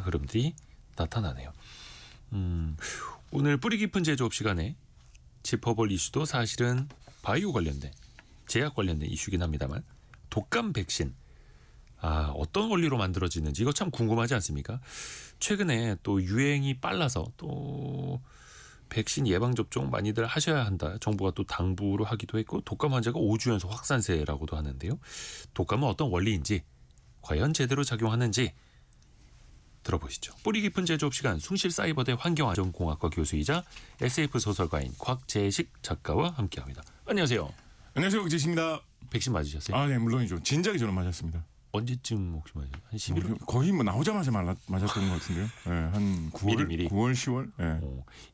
흐름들이 나타나네요. 오늘 뿌리 깊은 제조업 시간에 짚어볼 이슈도 사실은 바이오 관련된, 제약 관련된 이슈긴 합니다만 독감 백신, 어떤 원리로 만들어지는지 이거 참 궁금하지 않습니까? 최근에 또 유행이 빨라서 또 백신 예방접종 많이들 하셔야 한다. 정부가 또 당부를 하기도 했고 독감 환자가 5주 연속 확산세라고도 하는데요. 독감은 어떤 원리인지, 과연 제대로 작용하는지 들어보시죠. 뿌리 깊은 제조업 시간, 숭실사이버대 환경안전공학과 교수이자 SF 소설가인 곽재식 작가와 함께합니다. 안녕하세요. 안녕하세요, 곽재식입니다. 백신 맞으셨어요? 네, 물론이죠. 진작에 저는 맞았습니다. 언제쯤 혹시 맞으셨어요? 한 11월? 거의 뭐 나오자마자 맞았던 것 같은데요. 네, 한 9월, 미리. 9월, 10월. 네.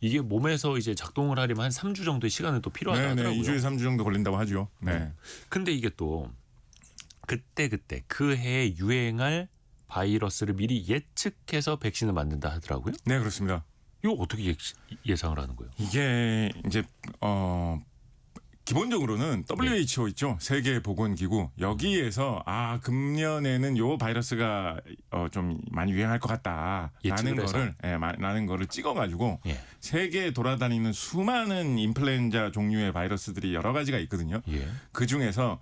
이게 몸에서 이제 작동을 하려면 한 3주 정도의 시간은 또 필요하다고 하더라고요. 2주에서 3주 정도 걸린다고 하죠. 네. 근데 이게 또 그때 그 해에 유행할 바이러스를 미리 예측해서 백신을 만든다 하더라고요. 네, 그렇습니다. 이거 어떻게 예상을 하는 거예요? 이게 이제 기본적으로는 WHO 있죠. 세계보건기구. 여기에서 금년에는 요 바이러스가 좀 많이 유행할 것 같다라는 거를 찍어가지고 세계에 돌아다니는 수많은 인플루엔자 종류의 바이러스들이 여러 가지가 있거든요. 그 중에서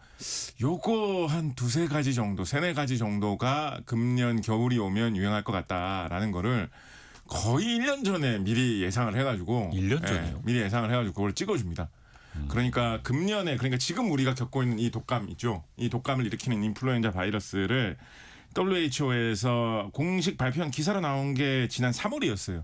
요거 한 두세 가지 정도, 세네 가지 정도가 금년 겨울이 오면 유행할 것 같다라는 거를 거의 1년 전에 미리 예상을 해가지고 1년 전에요? 미리 예상을 해가지고 그걸 찍어줍니다. 그러니까 금년에, 그러니까 지금 우리가 겪고 있는 이 독감 있죠. 이 독감을 일으키는 인플루엔자 바이러스를 WHO에서 공식 발표한 기사로 나온 게 지난 3월이었어요.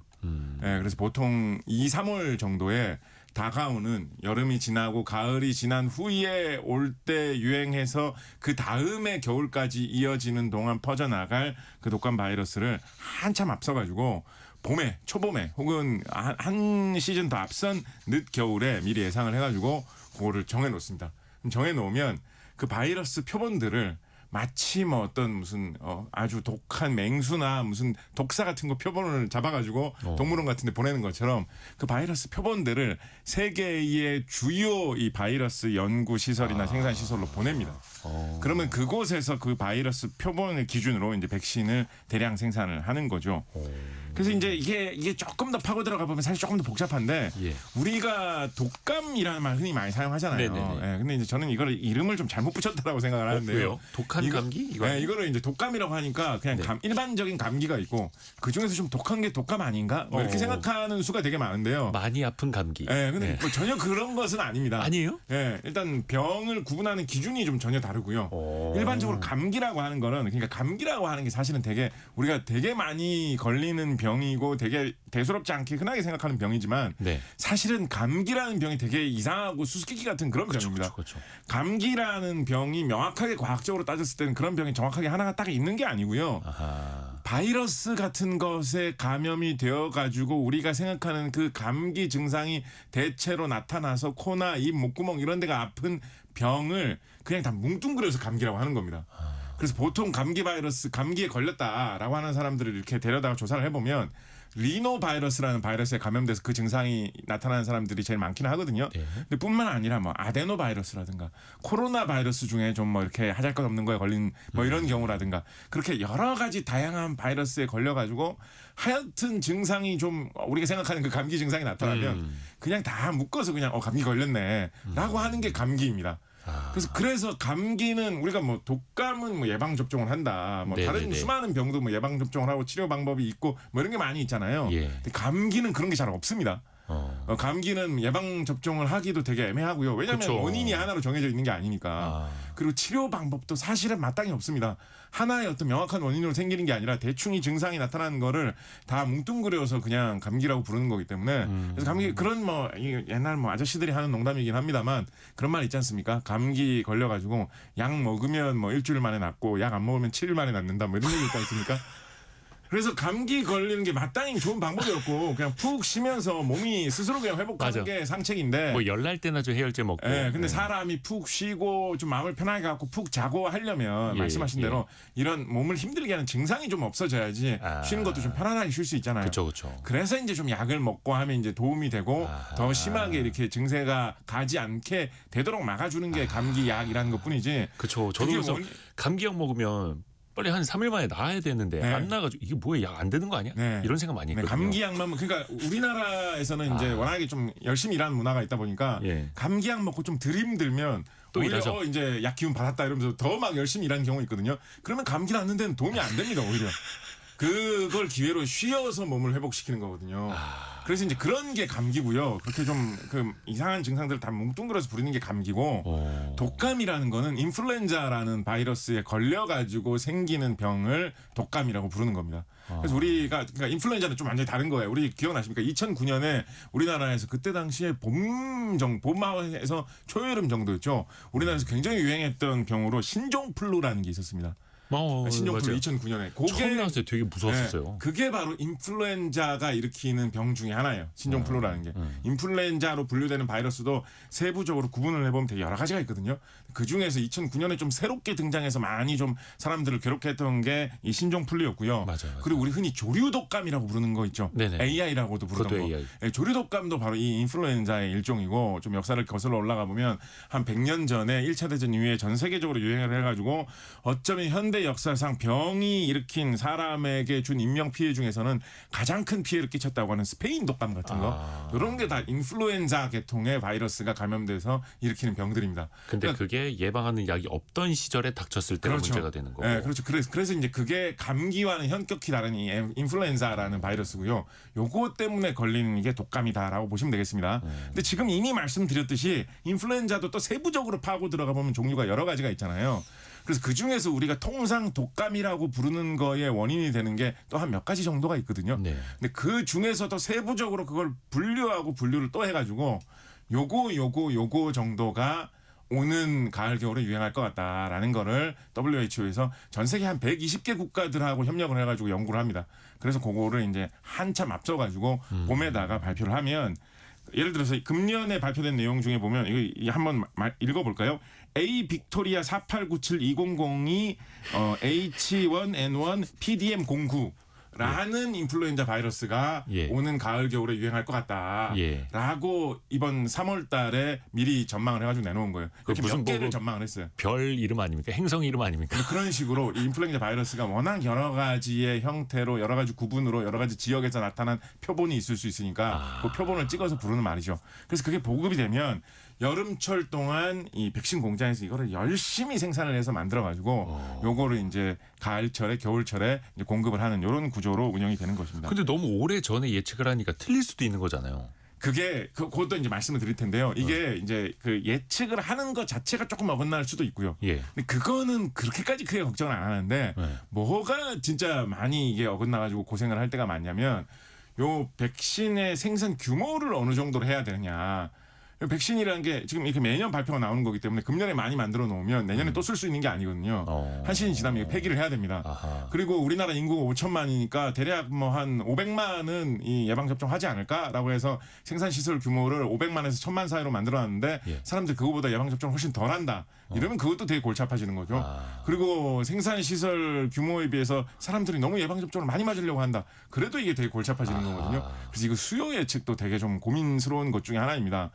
그래서 보통 2, 3월 정도에 다가오는 여름이 지나고 가을이 지난 후에 올 때 유행해서 그 다음에 겨울까지 이어지는 동안 퍼져나갈 그 독감 바이러스를 한참 앞서가지고 봄에, 초봄에 혹은 한 시즌 더 앞선 늦 겨울에 미리 예상을 해가지고 그거를 정해놓습니다. 정해놓으면 그 바이러스 표본들을 마치 뭐 어떤 무슨 아주 독한 맹수나 무슨 독사 같은 거 표본을 잡아가지고 동물원 같은 데 보내는 것처럼 그 바이러스 표본들을 세계의 주요 이 바이러스 연구 시설이나 생산 시설로 보냅니다. 그러면 그곳에서 그 바이러스 표본을 기준으로 이제 백신을 대량 생산을 하는 거죠. 그래서 이제 이게 조금 더 파고 들어가 보면 사실 조금 더 복잡한데 우리가 독감이라는 말 흔히 많이 사용하잖아요. 근데 이제 저는 이름을 좀 잘못 붙였다고 생각을 하는데요. 왜요? 독한 감기? 이거를 이제 독감이라고 하니까 그냥 일반적인 감기가 있고 그 중에서 좀 독한 게 독감 아닌가? 뭐 이렇게 생각하는 수가 되게 많은데요. 많이 아픈 감기. 근데 뭐 전혀 그런 것은 아닙니다. 아니에요? 일단 병을 구분하는 기준이 좀 전혀 다르고요. 일반적으로 감기라고 하는 거는, 그러니까 감기라고 하는 게 사실은 우리가 되게 많이 걸리는 병이고 되게 대수롭지 않게 흔하게 생각하는 병이지만 사실은 감기라는 병이 되게 이상하고 수수께끼 같은 그런 병입니다. 그렇죠. 감기라는 병이 명확하게 과학적으로 따졌을 때는 그런 병이 정확하게 하나가 딱 있는 게 아니고요. 바이러스 같은 것에 감염이 되어가지고 우리가 생각하는 그 감기 증상이 대체로 나타나서 코나 입, 목구멍 이런 데가 아픈 병을 그냥 다 뭉뚱그려서 감기라고 하는 겁니다. 그래서 보통 감기에 걸렸다라고 하는 사람들을 이렇게 데려다가 조사를 해보면 리노 바이러스라는 바이러스에 감염돼서 그 증상이 나타나는 사람들이 제일 많기는 하거든요. 근데 뿐만 아니라 뭐 아데노 바이러스라든가 코로나 바이러스 중에 좀 뭐 이렇게 하잘것없는 거에 걸린 뭐 이런 경우라든가 그렇게 여러 가지 다양한 바이러스에 걸려가지고 하여튼 증상이 좀 우리가 생각하는 그 감기 증상이 나타나면 그냥 다 묶어서 그냥 감기 걸렸네라고 하는 게 감기입니다. 그래서 감기는 우리가 뭐 독감은 뭐 예방 접종을 한다. 뭐 다른 수많은 병도 뭐 예방 접종을 하고 치료 방법이 있고 뭐 이런 게 많이 있잖아요. 근데 감기는 그런 게 잘 없습니다. 감기는 예방 접종을 하기도 되게 애매하고요. 왜냐하면 원인이 하나로 정해져 있는 게 아니니까. 그리고 치료 방법도 사실은 마땅히 없습니다. 하나의 어떤 명확한 원인으로 생기는 게 아니라 대충 이 증상이 나타나는 거를 다 뭉뚱그려서 그냥 감기라고 부르는 거기 때문에 그래서 감기 그런 뭐 옛날 뭐 아저씨들이 하는 농담이긴 합니다만 그런 말 있지 않습니까? 감기 걸려가지고 약 먹으면 뭐 일주일 만에 낫고 약 안 먹으면 7일 만에 낫는다 뭐 이런 얘기 있지 않습니까? 그래서 감기 걸리는 게 마땅히 좋은 방법이었고 그냥 푹 쉬면서 몸이 스스로 그냥 회복하는 게 상책인데 뭐 열날 때나 좀 해열제 먹고. 근데 사람이 푹 쉬고 좀 마음을 편하게 갖고 푹 자고 하려면 말씀하신 대로 이런 몸을 힘들게 하는 증상이 좀 없어져야지 쉬는 것도 좀 편안하게 쉴 수 있잖아요. 그렇죠. 그래서 이제 좀 약을 먹고 하면 이제 도움이 되고 더 심하게 이렇게 증세가 가지 않게 되도록 막아주는 게 감기 약이라는 것뿐이지. 그렇죠. 저도 그래서 감기약 먹으면 빨리 한 3일 만에 나아야 되는데 네. 안 나가지고 이게 뭐야 약 안 되는 거 아니야? 네. 이런 생각 많이 네, 했거든요. 감기약만 그러니까 우리나라에서는 이제 워낙에 좀 열심히 일하는 문화가 있다 보니까 예. 감기약 먹고 좀 덜 힘들면 또 오히려 일하죠. 이제 약 기운 받았다 이러면서 더 막 열심히 일하는 경우 있거든요. 그러면 감기 낫는 데는 도움이 안 됩니다 오히려. 그걸 기회로 쉬어서 몸을 회복시키는 거거든요. 그래서 이제 그런 게 감기고요. 그렇게 좀 그 이상한 증상들을 다 뭉뚱그려서 부리는 게 감기고 독감이라는 거는 인플루엔자라는 바이러스에 걸려가지고 생기는 병을 독감이라고 부르는 겁니다. 그래서 우리가 그러니까 인플루엔자는 좀 완전히 다른 거예요. 우리 기억나십니까? 2009년에 우리나라에서 그때 당시에 봄에서 초여름 정도였죠. 우리나라에서 굉장히 유행했던 병으로 신종플루라는 게 있었습니다. 신종플루 맞아요. 2009년에 처음 나왔을 때 되게 무서웠었어요. 네, 그게 바로 인플루엔자가 일으키는 병 중에 하나예요. 신종플루라는 게. 인플루엔자로 분류되는 바이러스도 세부적으로 구분을 해보면 되게 여러 가지가 있거든요. 그 중에서 2009년에 좀 새롭게 등장해서 많이 좀 사람들을 괴롭혔던 게 이 신종플루였고요. 맞아요. 그리고 우리 흔히 조류독감이라고 부르는 거 있죠. 네네. AI라고도 부르던 그것도 거. AI. 네, 조류독감도 바로 이 인플루엔자의 일종이고 좀 역사를 거슬러 올라가 보면 한 100년 전에 1차 대전 이후에 전 세계적으로 유행을 해가지고 어쩌면 현대 역사상 병이 일으킨 사람에게 준 인명 피해 중에서는 가장 큰 피해를 끼쳤다고 하는 스페인 독감 같은 거 이런 게 다 인플루엔자 계통의 바이러스가 감염돼서 일으키는 병들입니다. 근데 그러니까 그게 예방하는 약이 없던 시절에 닥쳤을 때가 그렇죠. 문제가 되는 거고. 네, 그렇죠. 그래서 이제 그게 감기와는 현격히 다른 이 인플루엔자라는 바이러스고요. 요거 때문에 걸리는 게 독감이다라고 보시면 되겠습니다. 근데 지금 이미 말씀드렸듯이 인플루엔자도 또 세부적으로 파고 들어가 보면 종류가 여러 가지가 있잖아요. 그래서 그 중에서 우리가 통상 독감이라고 부르는 거의 원인이 되는 게 또 한 몇 가지 정도가 있거든요. 네. 근데 그 중에서도 세부적으로 그걸 분류를 또 해가지고 요거 정도가 오는 가을 겨울에 유행할 것 같다라는 거를 WHO에서 전 세계 한 120개 국가들하고 협력을 해가지고 연구를 합니다. 그래서 그거를 이제 한참 앞서가지고 봄에다가 발표를 하면 예를 들어서 금년에 발표된 내용 중에 보면 이거 한번 읽어볼까요? A 빅토리아 4897200이 H1N1 PDM09 라는 인플루엔자 바이러스가 예. 오는 가을 겨울에 유행할 것 같다라고 예. 이번 3월 달에 미리 전망을 해가지고 내놓은 거예요. 이렇게 무슨 몇 개를 뭐 전망을 했어요. 별 이름 아닙니까? 행성 이름 아닙니까? 그런 식으로 이 인플루엔자 바이러스가 워낙 여러 가지의 형태로 여러 가지 구분으로 여러 가지 지역에서 나타난 표본이 있을 수 있으니까 그 표본을 찍어서 부르는 말이죠. 그래서 그게 보급이 되면 여름철 동안 이 백신 공장에서 이거를 열심히 생산을 해서 만들어 가지고 요거를 이제 가을철에 겨울철에 이제 공급을 하는 이런 구조로 운영이 되는 것입니다. 근데 너무 오래 전에 예측을 하니까 틀릴 수도 있는 거잖아요. 그게 그것도 이제 말씀을 드릴 텐데요. 이게 이제 그 예측을 하는 것 자체가 조금 어긋날 수도 있고요. 예. 근데 그거는 그렇게까지 크게 걱정을 안 하는데 네. 뭐가 진짜 많이 이게 어긋나가지고 고생을 할 때가 많냐면 요 백신의 생산 규모를 어느 정도로 해야 되느냐. 백신이라는 게 지금 이렇게 매년 발표가 나오는 거기 때문에 금년에 많이 만들어 놓으면 내년에 또 쓸 수 있는 게 아니거든요. 한 시즌 지나면 폐기를 해야 됩니다. 아하. 그리고 우리나라 인구가 5천만이니까 대략 뭐 한 500만은 이 예방 접종하지 않을까라고 해서 생산 시설 규모를 500만에서 1000만 사이로 만들어놨는데 예. 사람들 그거보다 예방 접종을 훨씬 덜한다. 이러면 그것도 되게 골치 아파지는 거죠. 그리고 생산 시설 규모에 비해서 사람들이 너무 예방 접종을 많이 맞으려고 한다. 그래도 이게 되게 골치 아파지는 거거든요. 그래서 이거 수요 예측도 되게 좀 고민스러운 것 중에 하나입니다.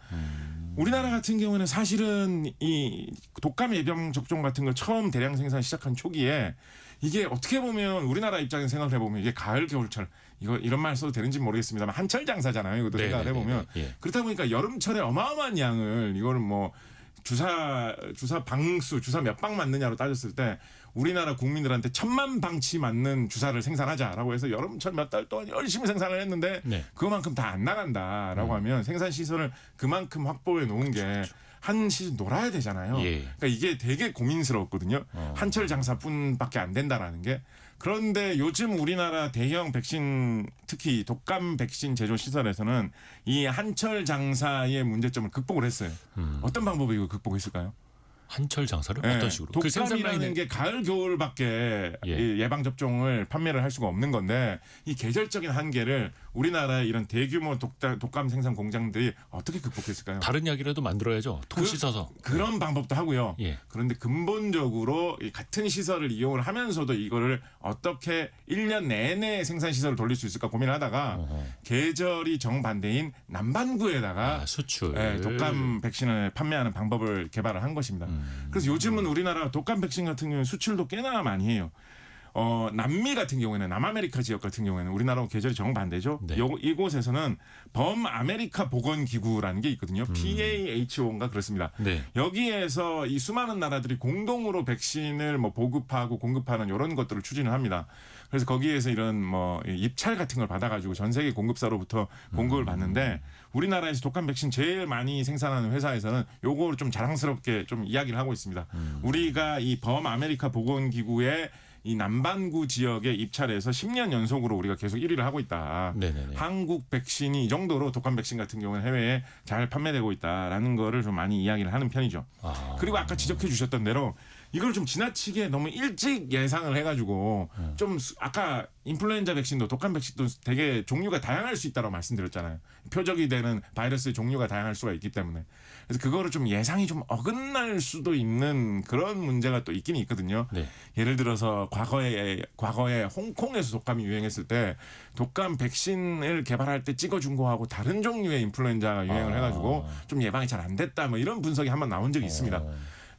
우리나라 같은 경우는 사실은 이 독감 예방 접종 같은 걸 처음 대량 생산 시작한 초기에 이게 어떻게 보면 우리나라 입장에서 생각을 해보면 이게 가을 겨울철 이거 이런 말 써도 되는지 모르겠습니다만 한철 장사잖아요. 이것도 생각을 해보면 예. 그렇다 보니까 여름철에 어마어마한 양을 이거를 뭐 주사 방수 주사 몇 방 맞느냐로 따졌을 때 우리나라 국민들한테 1000만 방치 맞는 주사를 생산하자라고 해서 여름철 몇 달 동안 열심히 생산을 했는데 네. 그만큼 다 안 나간다라고 하면 생산 시설을 그만큼 확보해 놓은 게 한 시즌 놀아야 되잖아요. 예. 그러니까 이게 되게 고민스러웠거든요. 한철 장사뿐밖에 안 된다라는 게. 그런데 요즘 우리나라 대형 백신 특히 독감 백신 제조 시설에서는 이 한철 장사의 문제점을 극복을 했어요. 어떤 방법으로 이거 극복했을까요? 한철 장사를 네, 어떤 식으로? 그 생산 독감이라는 라인에 게 가을 겨울밖에 예. 예방 접종을 판매를 할 수가 없는 건데 이 계절적인 한계를 우리나라의 이런 대규모 독감 생산 공장들이 어떻게 극복했을까요? 다른 약이라도 만들어야죠. 통 씻어서. 그런 방법도 하고요. 예. 그런데 근본적으로 이 같은 시설을 이용을 하면서도 이거를 어떻게 1년 내내 생산 시설을 돌릴 수 있을까 고민을 하다가 계절이 정반대인 남반구에다가 수출. 독감 백신을 판매하는 방법을 개발을 한 것입니다. 그래서 요즘은 우리나라 독감 백신 같은 경우는 수출도 꽤나 많이 해요. 남미 같은 경우에는 남아메리카 지역 같은 경우에는 우리나라하고 계절이 정반대죠. 네. 이곳에서는 범아메리카 보건기구라는 게 있거든요. PAHO인가 그렇습니다. 네. 여기에서 이 수많은 나라들이 공동으로 백신을 뭐 보급하고 공급하는 이런 것들을 추진을 합니다. 그래서 거기에서 이런 뭐 입찰 같은 걸 받아가지고 전 세계 공급사로부터 공급을 받는데 우리나라에서 독감 백신 제일 많이 생산하는 회사에서는 요거를 좀 자랑스럽게 좀 이야기를 하고 있습니다. 우리가 이 범아메리카 보건기구의 이 남반구 지역에 입찰해서 10년 연속으로 우리가 계속 1위를 하고 있다. 네네네. 한국 백신이 이 정도로 독감 백신 같은 경우는 해외에 잘 판매되고 있다라는 거를 좀 많이 이야기를 하는 편이죠. 그리고 아까 지적해 주셨던 대로 이걸 좀 지나치게 너무 일찍 예상을 해가지고 좀 아까 인플루엔자 백신도 독감 백신도 되게 종류가 다양할 수 있다고 말씀드렸잖아요. 표적이 되는 바이러스의 종류가 다양할 수가 있기 때문에 그래서 그거를 좀 예상이 좀 어긋날 수도 있는 그런 문제가 또 있긴 있거든요. 네. 예를 들어서 과거에 홍콩에서 독감이 유행했을 때 독감 백신을 개발할 때 찍어준 거하고 다른 종류의 인플루엔자가 유행을 해가지고 좀 예방이 잘 안 됐다 뭐 이런 분석이 한번 나온 적이 있습니다.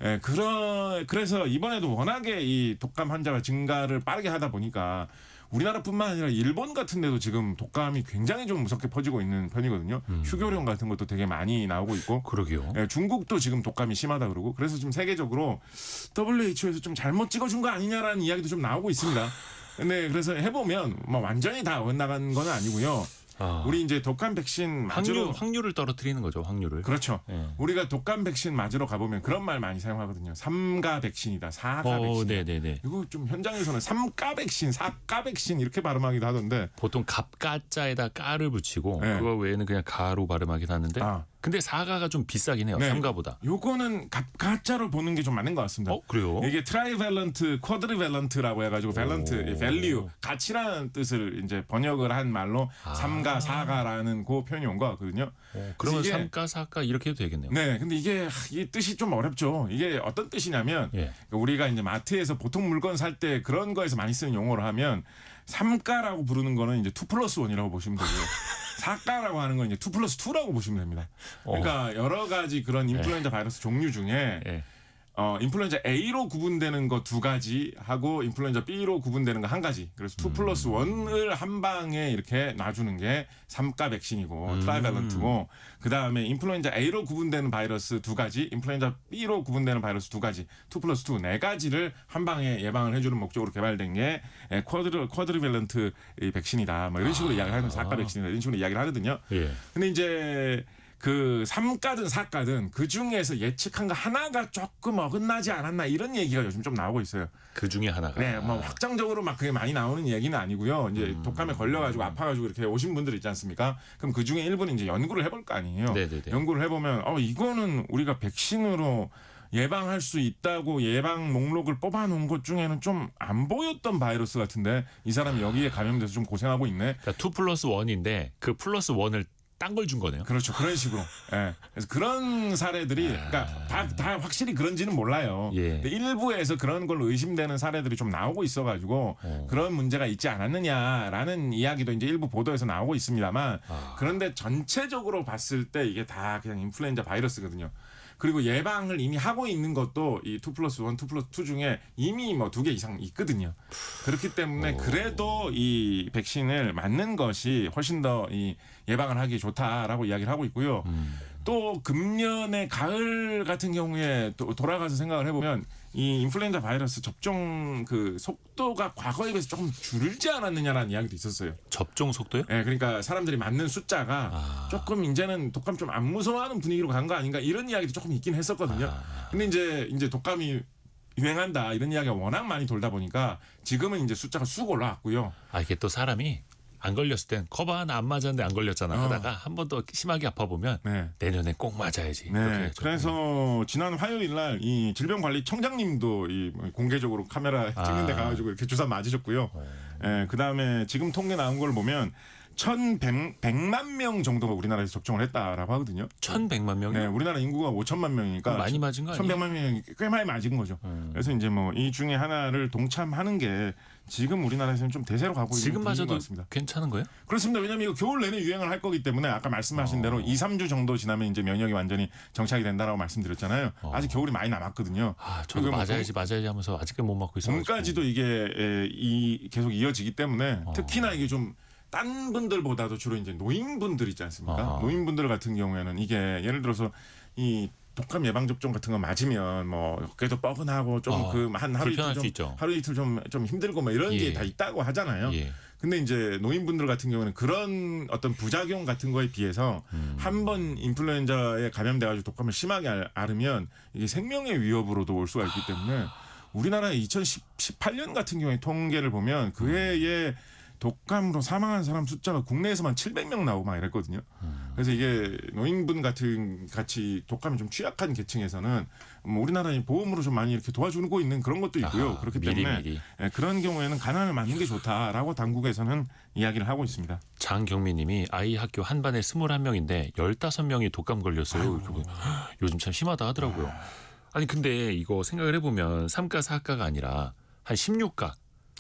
예, 그래서 이번에도 워낙에 이 독감 환자가 증가를 빠르게 하다 보니까 우리나라뿐만 아니라 일본 같은 데도 지금 독감이 굉장히 좀 무섭게 퍼지고 있는 편이거든요. 휴교령 같은 것도 되게 많이 나오고 있고. 그러게요. 예, 중국도 지금 독감이 심하다 그러고 그래서 지금 세계적으로 WHO에서 좀 잘못 찍어준 거 아니냐라는 이야기도 좀 나오고 있습니다. 근데 그래서 해보면 뭐 완전히 다 엇나간 건 아니고요. 우리 이제 독감 백신 맞으러 확률을 떨어뜨리는 거죠. 확률을. 그렇죠. 네. 우리가 독감 백신 맞으러 가보면 그런 말 많이 사용하거든요. 3가 백신이다, 4가 백신. 네네네. 이거 좀 현장에서는 3가 백신, 4가 백신 이렇게 발음하기도 하던데. 보통 갑가자에다 까를 붙이고 네. 그거 외에는 그냥 가로 발음하긴 하는데 근데 사가가 좀 비싸긴 해요. 네. 3가보다. 요거는 가짜로 보는 게 좀 맞는 것 같습니다. 그래요? 이게 트라이밸런트, 쿼드리밸런트라고 해가지고 밸런트, 밸류, 가치라는 뜻을 이제 번역을 한 말로 3가, 4가라는 그 표현이 온 것 같거든요. 그러면 이게 3가, 4가 이렇게 해도 되겠네요. 네, 근데 이게 뜻이 좀 어렵죠. 이게 어떤 뜻이냐면 예. 우리가 이제 마트에서 보통 물건 살 때 그런 거에서 많이 쓰는 용어로 하면 3가라고 부르는 거는 이제 2+1이라고 보시면 되고요. 4가라고 하는 건 이제 2+2라고 보시면 됩니다. 그러니까 여러 가지 그런 인플루엔자 바이러스 종류 중에 예. 인플루엔자 A로 구분되는 거 2가지 하고 인플루엔자 B로 구분되는 거 1가지. 그래서 2+1을 한 방에 이렇게 놔주는 게 3가 백신이고 트라이밸런트고 그다음에 인플루엔자 A로 구분되는 바이러스 2가지, 인플루엔자 B로 구분되는 바이러스 2가지, 2+2 4가지를 한 방에 예방을 해주는 목적으로 개발된 게 쿼드리밸런트 백신이다. 뭐 이런 식으로 이야기를 하는 4가 백신이다. 이런 식으로 이야기를 하거든요. 예. 근데 이제 그 3가든 4가든 그 중에서 예측한 거 하나가 조금 어긋나지 않았나 이런 얘기가 요즘 좀 나오고 있어요. 그 중에 하나가. 네, 뭐 확정적으로 막 그게 많이 나오는 얘기는 아니고요. 이제 독감에 걸려가지고 아파가지고 이렇게 오신 분들 있지 않습니까? 그럼 그 중에 일부는 이제 연구를 해볼 거 아니에요. 네네네. 연구를 해보면 이거는 우리가 백신으로 예방할 수 있다고 예방 목록을 뽑아놓은 것 중에는 좀 안 보였던 바이러스 같은데 이 사람이 여기에 감염돼서 좀 고생하고 있네. 그러니까 2+1인데 그 +1을 딴 걸 준 거네요. 그렇죠. 그런 식으로. 예. 그래서 그런 사례들이 그러니까 다 확실히 그런지는 몰라요. 예. 근데 일부에서 그런 걸로 의심되는 사례들이 좀 나오고 있어가지고 그런 문제가 있지 않았느냐라는 이야기도 이제 일부 보도에서 나오고 있습니다만 그런데 전체적으로 봤을 때 이게 다 그냥 인플루엔자 바이러스거든요. 그리고 예방을 이미 하고 있는 것도 이 2+1, 2+2 중에 이미 뭐 2개 이상 있거든요. 그렇기 때문에 그래도 이 백신을 맞는 것이 훨씬 더 이 예방을 하기 좋다라고 이야기를 하고 있고요. 또 금년의 가을 같은 경우에 또 돌아가서 생각을 해보면 이 인플루엔자 바이러스 접종 그 속도가 과거에 비해서 조금 줄지 않았느냐라는 이야기도 있었어요. 접종 속도요? 네, 그러니까 사람들이 맞는 숫자가 조금 이제는 독감 좀 안 무서워하는 분위기로 간 거 아닌가 이런 이야기도 조금 있긴 했었거든요. 근데 이제 독감이 유행한다 이런 이야기가 워낙 많이 돌다 보니까 지금은 이제 숫자가 쑥 올라왔고요. 이게 또 사람이 안 걸렸을 땐 거봐 나 안 맞았는데 안 걸렸잖아 하다가 한 번 더 심하게 아파 보면 네. 내년에 꼭 맞아야지. 네. 그래서 지난 화요일 날 이 질병관리청장님도 이 공개적으로 카메라 찍는데 가가지고 이렇게 주사 맞으셨고요. 예, 그다음에 지금 통계 나온 걸 보면 1,100만 명 정도가 우리나라에서 접종을 했다라고 하거든요. 1,100만 명이? 네, 우리나라 인구가 5천만 명이니까 많이 맞은 거 아니에요? 1,100만 명이 꽤 많이 맞은 거죠. 그래서 이제 뭐 이 중에 하나를 동참하는 게 지금 우리나라에서는 좀 대세로 가고 있는 분위기인 것 지금마저도 같습니다. 괜찮은 거예요? 그렇습니다. 왜냐하면 이거 겨울 내내 유행을 할 거기 때문에 아까 말씀하신 대로 2, 3주 정도 지나면 이제 면역이 완전히 정착이 된다라고 말씀드렸잖아요. 아직 겨울이 많이 남았거든요. 저도 맞아야지 하면서 아직은 못 맞고 있어요. 봄까지도 이게 계속 이어지기 때문에 특히나 이게 좀 딴 분들보다도 주로 이제 노인분들 있지 않습니까? 노인분들 같은 경우에는 이게 예를 들어서 이 독감 예방 접종 같은 거 맞으면 뭐 어깨도 뻐근하고 좀 그 한 하루 불편할 수 이틀 있죠. 하루 이틀 좀 힘들고 뭐 이런 게 다 있다고 하잖아요. 근데 이제 노인분들 같은 경우는 그런 어떤 부작용 같은 거에 비해서 한 번 인플루엔자에 감염돼가지고 독감을 심하게 앓으면 이게 생명의 위협으로도 올 수가 있기 때문에 우리나라의 2018년 같은 경우에 통계를 보면 그 해에 독감으로 사망한 사람 숫자가 국내에서만 700명 나오고 막 이랬거든요. 그래서 이게 노인분 같이 독감이 좀 취약한 계층에서는 뭐 우리나라의 보험으로 좀 많이 이렇게 도와주고 있는 그런 것도 있고요. 그렇기 때문에 그런 경우에는 간암을 맞는 게 좋다라고 당국에서는 이야기를 하고 있습니다. 장경미님이 아이 학교 한 반에 21명인데 15명이 독감 걸렸어요. 요즘 참 심하다 하더라고요. 아니 근데 이거 생각을 해보면 3가 4가가 아니라 한 16가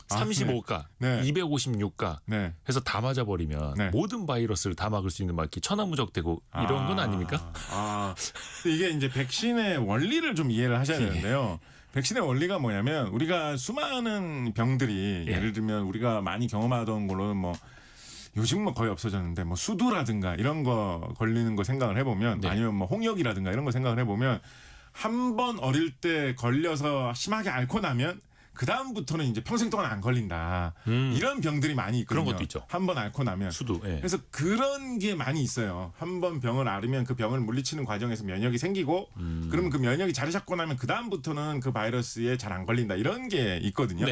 35가, 네. 256가 네. 해서 다 맞아버리면 모든 바이러스를 다 막을 수 있는 막 이렇게 천하무적되고 이런 건 아닙니까? 이게 이제 백신의 원리를 좀 이해를 하셔야 되는데요. 백신의 원리가 뭐냐면 우리가 수많은 병들이 예를 들면 우리가 많이 경험하던 걸로는 뭐 요즘 뭐 거의 없어졌는데 뭐 수두라든가 이런 거 걸리는 거 생각을 해보면 아니면 뭐 홍역이라든가 이런 거 생각을 해보면 한 번 어릴 때 걸려서 심하게 앓고 나면 그 다음부터는 이제 평생 동안 안 걸린다. 이런 병들이 많이 있거든요. 그런 것도 있죠. 한 번 앓고 나면. 수두. 그래서 그런 게 많이 있어요. 한 번 병을 앓으면 그 병을 물리치는 과정에서 면역이 생기고 그러면 그 면역이 자리 잡고 나면 그 다음부터는 그 바이러스에 잘 안 걸린다. 이런 게 있거든요.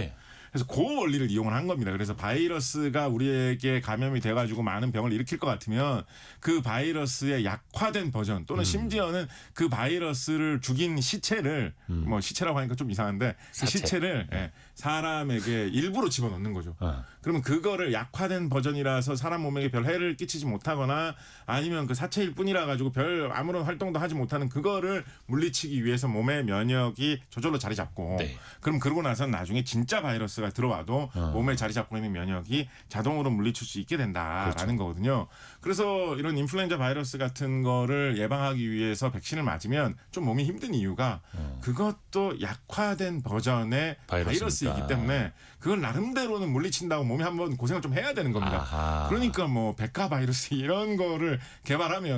그래서 그 원리를 이용을 한 겁니다. 그래서 바이러스가 우리에게 감염이 돼가지고 많은 병을 일으킬 것 같으면 그 바이러스의 약화된 버전 또는 심지어는 그 바이러스를 죽인 시체를 뭐 시체라고 하니까 좀 이상한데 그 시체를 사람에게 일부러 집어넣는 거죠. 그러면 그거를 약화된 버전이라서 사람 몸에게 별 해를 끼치지 못하거나 아니면 그 사체일 뿐이라 가지고 별 아무런 활동도 하지 못하는 그거를 물리치기 위해서 몸의 면역이 저절로 자리 잡고 그럼 그러고 나서 나중에 진짜 바이러스가 들어와도 몸에 자리 잡고 있는 면역이 자동으로 물리칠 수 있게 된다라는 거거든요. 그래서 이런 인플루엔자 바이러스 같은 거를 예방하기 위해서 백신을 맞으면 좀 몸이 힘든 이유가 그것도 약화된 버전의 바이러스이기 때문에 그걸 나름대로는 물리친다고 몸이 한번 고생을 좀 해야 되는 겁니다. 그러니까 뭐 백화 바이러스 이런 거를 개발하는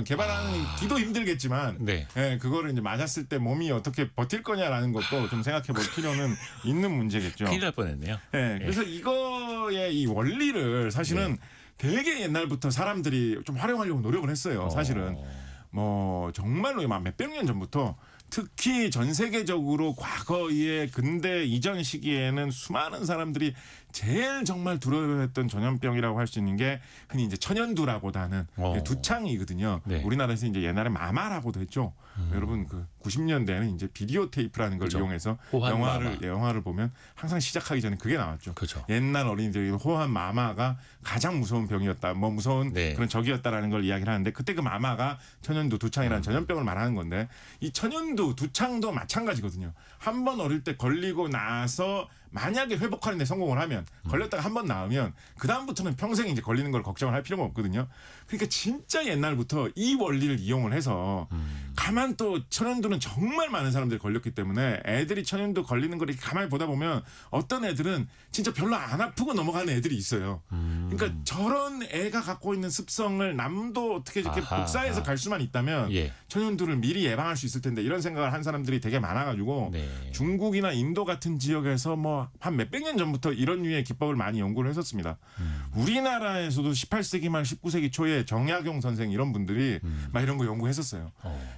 기도 힘들겠지만 그거를 이제 맞았을 때 몸이 어떻게 버틸 거냐라는 것도 좀 생각해 볼 필요는 있는 문제겠죠. 큰일 날 뻔했네요. 그래서 이거의 이 원리를 사실은 되게 옛날부터 사람들이 좀 활용하려고 노력을 했어요. 사실은 뭐 정말로 막 몇백 년 전부터 특히 전 세계적으로 과거의 근대 이전 시기에는 수많은 사람들이 제일 정말 두려워했던 전염병이라고 할 수 있는 게 흔히 이제 천연두라고도 하는 두창이거든요. 우리나라에서 이제 옛날에 마마라고도 했죠. 여러분 그 90년대에는 이제 비디오 테이프라는 걸 이용해서 영화를 보면 항상 시작하기 전에 그게 나왔죠. 옛날 어린이들이 호환 마마가 가장 무서운 병이었다. 뭐 무서운 그런 적이었다라는 걸 이야기를 하는데 그때 그 마마가 천연두 두창이라는 전염병을 말하는 건데 이 천연두 두창도 마찬가지거든요. 한 번 어릴 때 걸리고 나서 만약에 회복하는 데 성공을 하면 걸렸다가 한 번 나으면 그 다음부터는 평생 이제 걸리는 걸 걱정을 할 필요가 없거든요. 그러니까 진짜 옛날부터 이 원리를 이용을 해서 가만 또 천연두는 정말 많은 사람들이 걸렸기 때문에 애들이 천연두 걸리는 걸 이렇게 가만히 보다 보면 어떤 애들은 진짜 별로 안 아프고 넘어가는 애들이 있어요. 그러니까 저런 애가 갖고 있는 습성을 남도 어떻게 이렇게 복사해서 갈 수만 있다면 천연두를 미리 예방할 수 있을 텐데 이런 생각을 한 사람들이 되게 많아가지고 중국이나 인도 같은 지역에서 뭐 한 몇백 년 전부터 이런 류의 기법을 많이 연구를 했었습니다. 우리나라에서도 18세기 말 19세기 초에 정약용 선생 이런 분들이 막 이런 거 연구했었어요.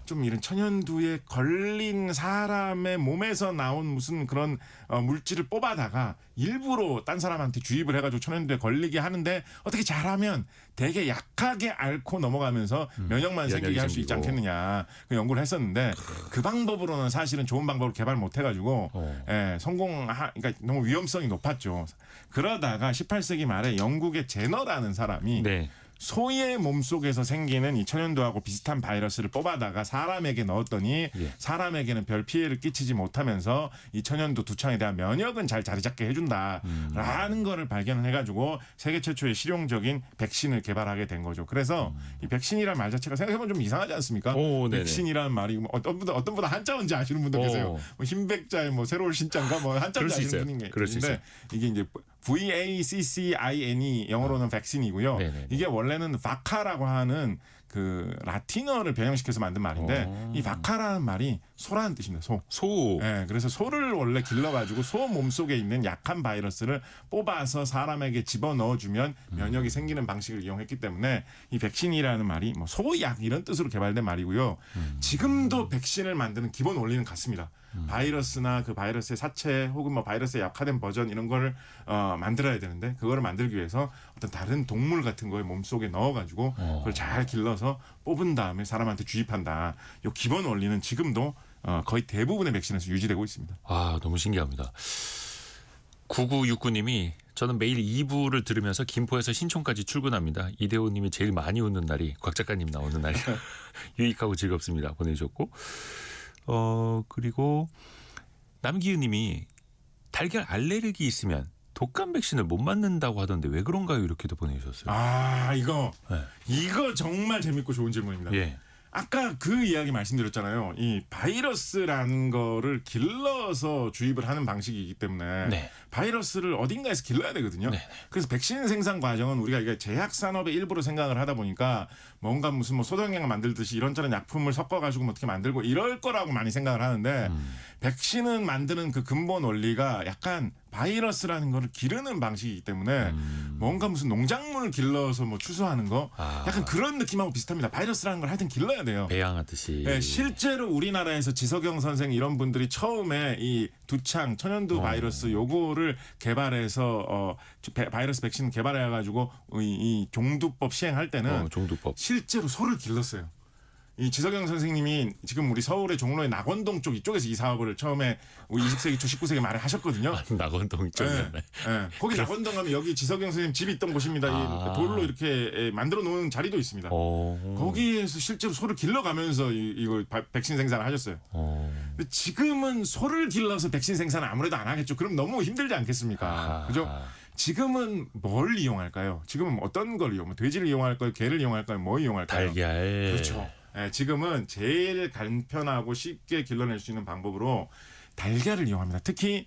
좀 이런 천연두에 걸린 사람의 몸에서 나온 무슨 그런 물질을 뽑아다가 일부러 딴 사람한테 주입을 해가지고 천연두에 걸리게 하는데 어떻게 잘하면 되게 약하게 앓고 넘어가면서 면역만 생기게 할 수 있지 않겠느냐 그 연구를 했었는데 그 방법으로는 사실은 좋은 방법을 개발 못 해가지고 그러니까 너무 위험성이 높았죠. 그러다가 18세기 말에 영국의 제너라는 사람이 소의 몸속에서 생기는 이 천연두하고 비슷한 바이러스를 뽑아다가 사람에게 넣었더니 예. 사람에게는 별 피해를 끼치지 못하면서 이 천연두 두창에 대한 면역은 잘 자리 잡게 해준다라는 거를 발견을 해가지고 세계 최초의 실용적인 백신을 개발하게 된 거죠. 그래서 이 백신이라는 말 자체가 생각해보면 좀 이상하지 않습니까? 오, 네네. 백신이라는 말이 뭐 어떤 분들 한자 뭔지 아시는 분도 계세요. 뭐 흰백자에 뭐 새로울 신자인가 뭐 한자 그럴 수 아시는 있어요. 분인 그럴 수 있어요. 계신데 이게 이제 VACCINE 영어로는 백신이고요. 네네네. 이게 원래는 바카라고 하는 그 라틴어를 변형시켜서 만든 말인데 이 바카라는 말이 소라는 뜻입니다. 소. 소. 네, 그래서 소를 원래 길러가지고 소 몸속에 있는 약한 바이러스를 뽑아서 사람에게 집어넣어주면 면역이 생기는 방식을 이용했기 때문에 이 백신이라는 말이 뭐 소약 이런 뜻으로 개발된 말이고요. 지금도 백신을 만드는 기본 원리는 같습니다. 바이러스나 그 바이러스의 사체 혹은 뭐 바이러스의 약화된 버전 이런 걸 만들어야 되는데 그거를 만들기 위해서 어떤 다른 동물 같은 거에 몸속에 넣어가지고 그걸 잘 길러서 뽑은 다음에 사람한테 주입한다. 이 기본 원리는 지금도 거의 대부분의 백신에서 유지되고 있습니다. 아, 너무 신기합니다. 9969님이 저는 매일 2부를 들으면서 김포에서 신촌까지 출근합니다. 이대호님이 제일 많이 웃는 날이 곽 작가님 나오는 날이 유익하고 즐겁습니다. 보내주셨고 그리고 남기은님이 달걀 알레르기 있으면 독감 백신을 못 맞는다고 하던데 왜 그런가요? 이렇게도 보내주셨어요. 아 이거 네. 이거 정말 재밌고 좋은 질문입니다. 예. 아까 그 이야기 말씀드렸잖아요. 이 바이러스라는 거를 길러서 주입을 하는 방식이기 때문에 네. 바이러스를 어딘가에서 길러야 되거든요. 네. 그래서 백신 생산 과정은 우리가 이게 제약 산업의 일부로 생각을 하다 보니까 뭔가 무슨 뭐 소독약 만들듯이 이런저런 약품을 섞어가지고 뭐 어떻게 만들고 이럴 거라고 많이 생각을 하는데 백신은 만드는 그 근본 원리가 약간 바이러스라는 거를 기르는 방식이기 때문에 뭔가 무슨 농작물을 길러서 뭐 추수하는 거 약간 그런 느낌하고 비슷합니다. 바이러스라는 걸 하여튼 길러야 돼요. 배양하듯이. 네, 실제로 우리나라에서 지석영 선생 이런 분들이 처음에 이 두창 천연두 바이러스 요거를 개발해서 바이러스 백신 개발해 가지고 이 종두법 시행할 때는 종두법. 실제로 소를 길렀어요. 이 지석영 선생님이 지금 우리 서울의 종로의 낙원동 쪽 이쪽에서 이 사업을 처음에 20세기 초 19세기 말에 하셨거든요. 낙원동 쪽이었네. 네. 거기 낙원동 가면 여기 지석영 선생님 집이 있던 곳입니다. 이 돌로 이렇게 만들어 놓은 자리도 있습니다. 거기에서 실제로 소를 길러가면서 이거 백신 생산을 하셨어요. 근데 지금은 소를 길러서 백신 생산을 아무래도 안 하겠죠. 그럼 너무 힘들지 않겠습니까? 그죠? 지금은 뭘 이용할까요? 지금은 어떤 걸 이용할까요? 돼지를 이용할까요? 개를 이용할까요? 뭐 이용할까요? 달걀. 그렇죠. 네, 지금은 제일 간편하고 쉽게 길러낼 수 있는 방법으로 달걀을 이용합니다. 특히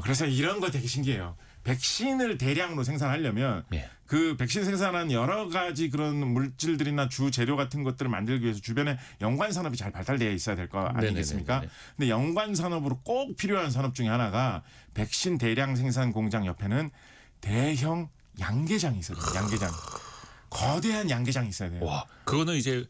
그래서 이런 거 되게 신기해요. 백신을 대량으로 생산하려면 예. 그 백신 생산한 여러 가지 그런 물질들이나 주 재료 같은 것들을 만들기 위해서 주변에 연관 산업이 잘 발달되어 있어야 될 거 아니겠습니까? 네네네네. 근데 연관 산업으로 꼭 필요한 산업 중에 하나가 백신 대량 생산 공장 옆에는 대형 양계장이 있어요. 양계장. 거대한 양계장이 있어야 돼요. 와, 그거는 이제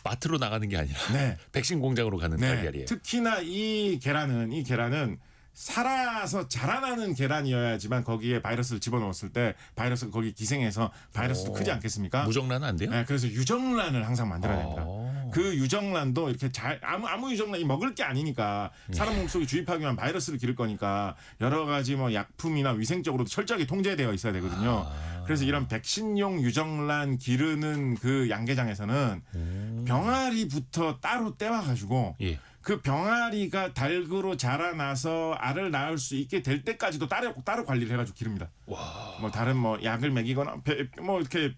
마트로 나가는 게 아니라 네. 백신 공장으로 가는 달걀이에요. 특히나 이 계란은 살아서 자라나는 계란이어야지만 거기에 바이러스를 집어넣었을 때 바이러스가 거기 기생해서 바이러스도 크지 않겠습니까? 무정란은 안 돼요? 네, 그래서 유정란을 항상 만들어야 됩니다. 오. 그 유정란도 이렇게 잘 아무 유정란이 먹을 게 아니니까 사람 몸속에 주입하기 위한 바이러스를 기를 거니까 여러 가지 뭐 약품이나 위생적으로도 철저하게 통제되어 있어야 되거든요. 그래서 이런 백신용 유정란 기르는 그 양계장에서는 병아리부터 따로 떼와 가지고 예. 그 병아리가 닭으로 자라나서 알을 낳을 수 있게 될 때까지도 따로 관리를 해가지고 기릅니다. 뭐 다른 뭐 약을 먹이거나 뭐 이렇게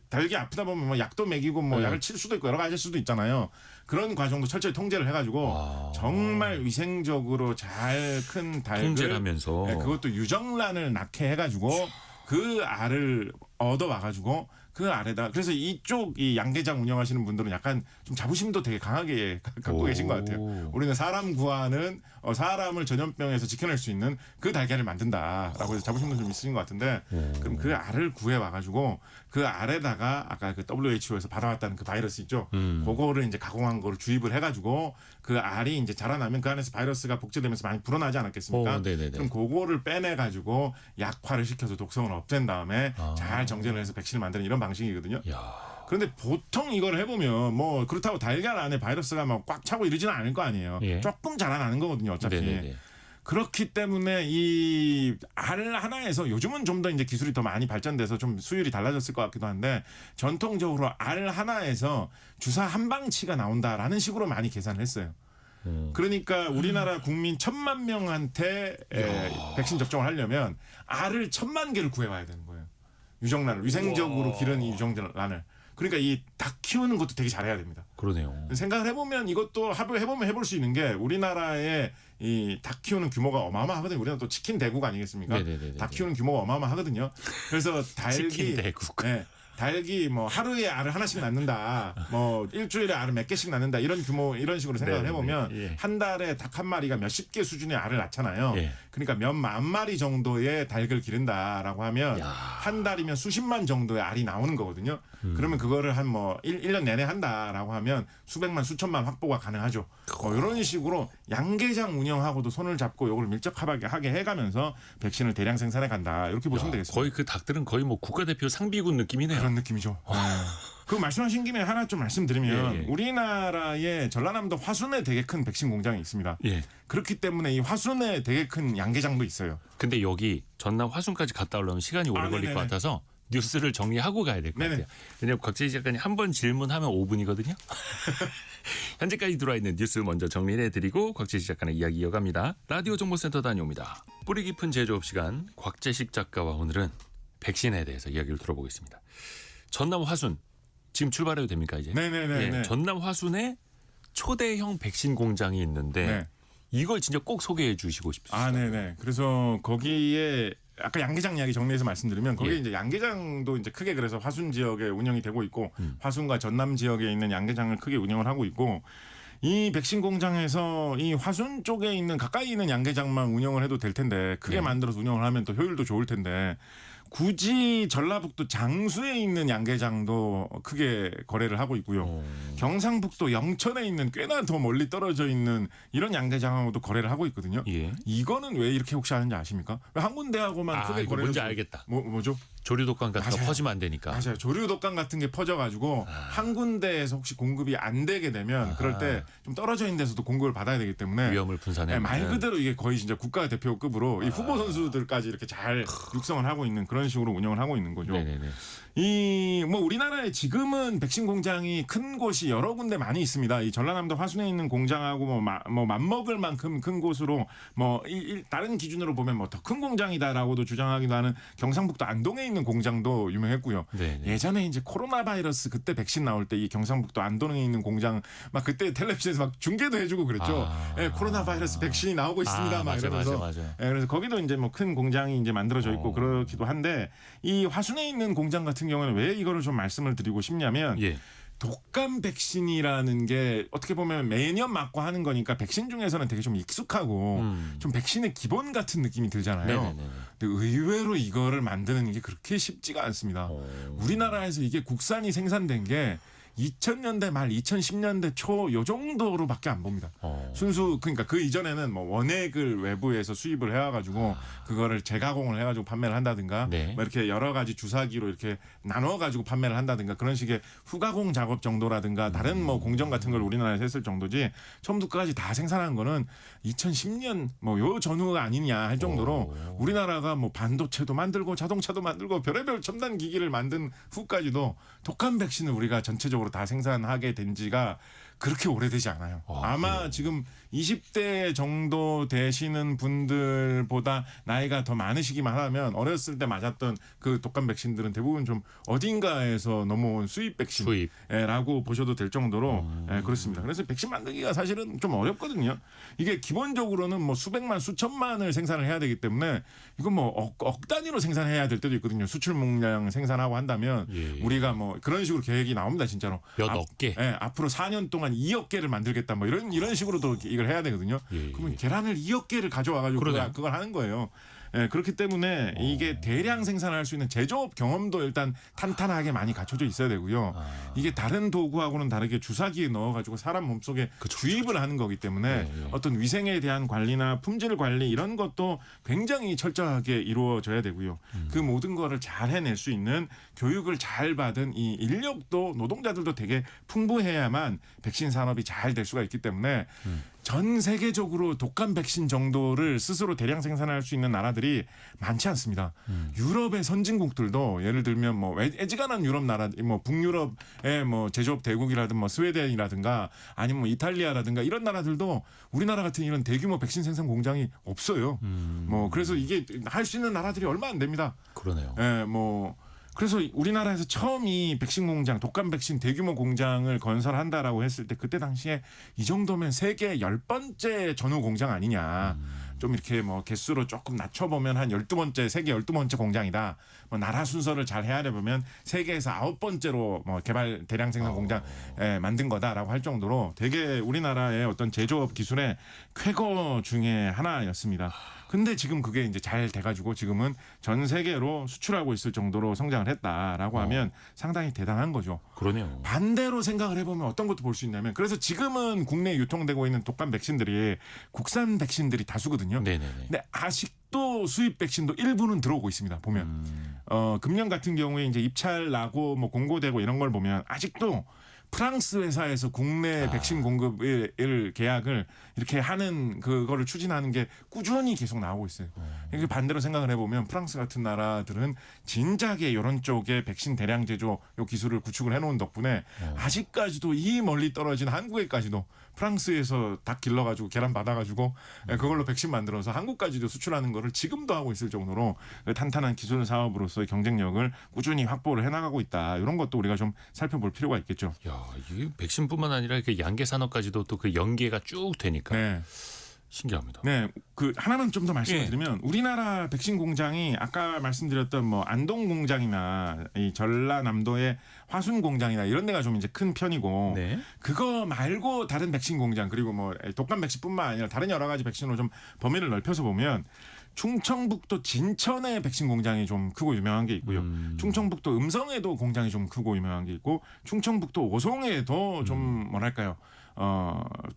닭이 아프다 보면 뭐 약도 먹이고 뭐 약을 칠 수도 있고 여러 가지 할 수도 있잖아요. 그런 과정도 철저히 통제를 해가지고 정말 위생적으로 잘 큰 닭을 통제를 하면서 그것도 유정란을 낳게 해가지고 그 알을 얻어 와가지고 그 알에다 그래서 이쪽 이 양계장 운영하시는 분들은 약간 좀 자부심도 되게 강하게 갖고 계신 것 같아요. 우리는 사람 구하는 사람을 전염병에서 지켜낼 수 있는 그 달걀을 만든다라고 해서 자부심도 좀 있으신 것 같은데 그럼 그 알을 구해 와가지고 그 알에다가 아까 그 WHO에서 받아왔다는 그 바이러스 있죠. 그거를 이제 가공한 거를 주입을 해가지고 그 알이 이제 자라나면 그 안에서 바이러스가 복제되면서 많이 불어나지 않았겠습니까? 그럼 그거를 빼내가지고 약화를 시켜서 독성을 없앤 다음에 잘 정제를 해서 백신을 만드는 이런 방식이거든요. 그런데 보통 이걸 해보면 뭐 그렇다고 달걀 안에 바이러스가 막 꽉 차고 이러지는 않을 거 아니에요. 예. 조금 자라나는 거거든요. 어차피. 네네네. 그렇기 때문에 이 알 하나에서 요즘은 좀 더 이제 기술이 더 많이 발전돼서 좀 수율이 달라졌을 것 같기도 한데 전통적으로 알 하나에서 주사 한 방치가 나온다라는 식으로 많이 계산을 했어요. 그러니까 우리나라 국민 1,000만 명한테 백신 접종을 하려면 알을 1,000만 개를 구해와야 되는 거예요. 유정란을 위생적으로 기른 이 유정란을. 그러니까 이 닭 키우는 것도 되게 잘해야 됩니다. 그러네요. 생각을 해보면 이것도 해보면 해볼 수 있는 게 우리나라의 이 닭 키우는 규모가 어마어마하거든요. 우리나라 또 치킨 대국 아니겠습니까? 네네네네. 닭 키우는 규모가 어마어마하거든요. 그래서 치킨 대국. 네, 닭이 뭐 하루에 알을 하나씩 낳는다, 뭐 일주일에 알을 몇 개씩 낳는다 이런 규모 이런 식으로 생각을 해보면 예. 한 달에 닭 한 마리가 몇십 개 수준의 알을 낳잖아요. 예. 그러니까 몇만 마리 정도의 닭을 기른다라고 하면 한 달이면 수십만 정도의 알이 나오는 거거든요. 그러면 그거를 한 뭐 1년 내내 한다라고 하면 수백만 수천만 확보가 가능하죠. 이런 식으로 양계장 운영하고도 손을 잡고 이걸 밀접하게 해가면서 백신을 대량 생산해 간다 이렇게 보시면 되겠습니다. 거의 그 닭들은 거의 뭐 국가대표 상비군 느낌이네요. 그런 느낌이죠. 그 말씀하신 김에 하나 좀 말씀드리면 예. 우리나라의 전라남도 화순에 되게 큰 백신 공장이 있습니다. 예. 그렇기 때문에 이 화순에 되게 큰 양계장도 있어요. 근데 여기 전남 화순까지 갔다 오려면 시간이 오래 걸릴 네네네. 것 같아서 뉴스를 정리하고 가야 될 것 네네. 같아요. 왜냐하면 곽재희 작가님 한 번 질문하면 5분이거든요. 현재까지 들어와 있는 뉴스 먼저 정리해드리고 곽재희 작가의 이야기 이어갑니다. 라디오 정보센터 다녀옵니다. 뿌리 깊은 제조업 시간 곽재식 작가와 오늘은 백신에 대해서 이야기를 들어보겠습니다. 전남 화순 지금 출발해도 됩니까 이제? 네네네. 예, 전남 화순에 초대형 백신 공장이 있는데 네. 이걸 진짜 꼭 소개해 주시고 싶습니다. 네네. 그래서 거기에 아까 양계장 이야기 정리해서 말씀드리면 거기 예. 이제 양계장도 이제 크게 그래서 화순 지역에 운영이 되고 있고 화순과 전남 지역에 있는 양계장을 크게 운영을 하고 있고 이 백신 공장에서 이 화순 쪽에 있는 가까이 있는 양계장만 운영을 해도 될 텐데 크게 네. 만들어서 운영을 하면 또 효율도 좋을 텐데 굳이 전라북도 장수에 있는 양계장도 크게 거래를 하고 있고요. 경상북도 영천에 있는 꽤나 더 멀리 떨어져 있는 이런 양계장하고도 거래를 하고 있거든요. 예. 이거는 왜 이렇게 혹시 하는지 아십니까? 왜 한 군데하고만 크게 이거 거래를 뭔지 해서- 알겠다. 뭐죠? 조류독감 같은 거 맞아요. 퍼지면 안 되니까. 맞아요. 조류 독감 같은 게 퍼져가지고 한 군데에서 혹시 공급이 안 되게 되면 그럴 때 좀 떨어져 있는 데서도 공급을 받아야 되기 때문에 위험을 분산해. 네, 말 그대로 이게 거의 진짜 국가 대표급으로 이 후보 선수들까지 이렇게 잘 육성을 하고 있는 그런 식으로 운영을 하고 있는 거죠. 네네네. 이 뭐 우리나라에 지금은 백신 공장이 큰 곳이 여러 군데 많이 있습니다. 이 전라남도 화순에 있는 공장하고 뭐 맞먹을 만큼 큰 곳으로 뭐 다른 기준으로 보면 뭐 더 큰 공장이다라고도 주장하기도 하는 경상북도 안동에 있는 공장도 유명했고요. 네네. 예전에 이제 코로나 바이러스 그때 백신 나올 때 이 경상북도 안동에 있는 공장 막 그때 텔레비전에서 막 중계도 해주고 그랬죠. 예, 코로나 바이러스 백신이 나오고 있습니다. 막 이러면서. 맞아. 예, 그래서 거기도 이제 뭐 큰 공장이 이제 만들어져 있고 그렇기도 한데 이 화순에 있는 공장 같은 경우는 왜 이거를 좀 말씀을 드리고 싶냐면 예. 독감 백신이라는 게 어떻게 보면 매년 맞고 하는 거니까 백신 중에서는 되게 좀 익숙하고 좀 백신의 기본 같은 느낌이 들잖아요. 네네네. 근데 의외로 이거를 만드는 게 그렇게 쉽지가 않습니다. 우리나라에서 이게 국산이 생산된 게 2000년대 말 2010년대 초 요 정도로밖에 안 봅니다. 순수 그러니까 그 이전에는 뭐 원액을 외부에서 수입을 해와가지고 그거를 재가공을 해가지고 판매를 한다든가 네. 뭐 이렇게 여러 가지 주사기로 이렇게 나눠가지고 판매를 한다든가 그런 식의 후가공 작업 정도라든가 다른 뭐 공정 같은 걸 우리나라에서 했을 정도지 처음부터 끝까지 다 생산한 거는 2010년 뭐 요 전후가 아니냐 할 정도로 우리나라가 뭐 반도체도 만들고 자동차도 만들고 별의별 첨단 기기를 만든 후까지도 독감 백신을 우리가 전체적으로 다 생산하게 된 지가 그렇게 오래되지 않아요. 아마 그래요? 지금 20대 정도 되시는 분들보다 나이가 더 많으시기만 하면 어렸을 때 맞았던 그 독감 백신들은 대부분 좀 어딘가에서 넘어온 수입 백신이라고 보셔도 될 정도로 그렇습니다. 그래서 백신 만들기가 사실은 좀 어렵거든요. 이게 기본적으로는 뭐 수백만 수천만을 생산을 해야 되기 때문에 이건 뭐 억 단위로 생산해야 될 때도 있거든요. 수출 물량 생산하고 한다면 예. 우리가 뭐 그런 식으로 계획이 나옵니다. 진짜로. 몇억 개. 앞으로 4년 동안 2억 개를 만들겠다 뭐 이런 식으로도 이걸 해야 되거든요. 예. 그러면 계란을 2억 개를 가져와가지고 그러네요. 그걸 하는 거예요. 예, 그렇기 때문에 이게 대량 생산할 수 있는 제조업 경험도 일단 탄탄하게 많이 갖춰져 있어야 되고요. 이게 다른 도구하고는 다르게 주사기에 넣어가지고 사람 몸속에 주입을 하는 거기 때문에 네. 어떤 위생에 대한 관리나 품질 관리 이런 것도 굉장히 철저하게 이루어져야 되고요. 그 모든 거를 잘 해낼 수 있는 교육을 잘 받은 이 인력도 노동자들도 되게 풍부해야만 백신 산업이 잘 될 수가 있기 때문에 전 세계적으로 독감 백신 정도를 스스로 대량 생산할 수 있는 나라들이 많지 않습니다. 유럽의 선진국들도 예를 들면 뭐 애지간한 유럽 나라, 뭐 북유럽의 뭐 제조업 대국이라든 뭐 스웨덴이라든가 아니면 뭐 이탈리아라든가 이런 나라들도 우리나라 같은 이런 대규모 백신 생산 공장이 없어요. 뭐 그래서 이게 할 수 있는 나라들이 얼마 안 됩니다. 그러네요. 예, 뭐 그래서 우리나라에서 처음 이 백신 공장, 독감 백신 대규모 공장을 건설한다라고 했을 때 그때 당시에 이 정도면 세계 10번째 전후 공장 아니냐. 좀 이렇게 뭐 개수로 조금 낮춰보면 한 12번째, 세계 12번째 공장이다. 뭐 나라 순서를 잘 헤아려보면 세계에서 9번째로 뭐 개발 대량 생산 공장 만든 거다라고 할 정도로 되게 우리나라의 어떤 제조업 기술의 쾌거 중에 하나였습니다. 근데 지금 그게 이제 잘 돼가지고 지금은 전 세계로 수출하고 있을 정도로 성장을 했다라고 하면 상당히 대단한 거죠. 그러네요. 반대로 생각을 해보면 어떤 것도 볼 수 있냐면 그래서 지금은 국내에 유통되고 있는 독감 백신들이 국산 백신들이 다수거든요. 네네네. 근데 아직도 수입 백신도 일부는 들어오고 있습니다. 보면 금년 같은 경우에 이제 입찰 나고 뭐 공고되고 이런 걸 보면 아직도 프랑스 회사에서 국내 백신 공급을 계약을 이렇게 하는 그거를 추진하는 게 꾸준히 계속 나오고 있어요. 이렇게 반대로 생각을 해보면 프랑스 같은 나라들은 진작에 이런 쪽에 백신 대량 제조 요 기술을 구축을 해놓은 덕분에 아직까지도 이 멀리 떨어진 한국에까지도 프랑스에서 닭 길러가지고 계란 받아가지고 그걸로 백신 만들어서 한국까지도 수출하는 거를 지금도 하고 있을 정도로 탄탄한 기술 사업으로서의 경쟁력을 꾸준히 확보를 해나가고 있다. 이런 것도 우리가 좀 살펴볼 필요가 있겠죠. 야, 이게 백신뿐만 아니라 그 양계 산업까지도 또 그 연계가 쭉 되니까 네. 신기합니다. 네, 그 하나만 좀 더 말씀을 드리면 우리나라 백신 공장이 아까 말씀드렸던 뭐 안동 공장이나 이 전라남도의 화순 공장이나 이런 데가 좀 이제 큰 편이고 네. 그거 말고 다른 백신 공장 그리고 뭐 독감 백신뿐만 아니라 다른 여러 가지 백신으로 좀 범위를 넓혀서 보면 충청북도 진천의 백신 공장이 좀 크고 유명한 게 있고요. 충청북도 음성에도 공장이 좀 크고 유명한 게 있고 충청북도 오송에도 좀 뭐랄까요?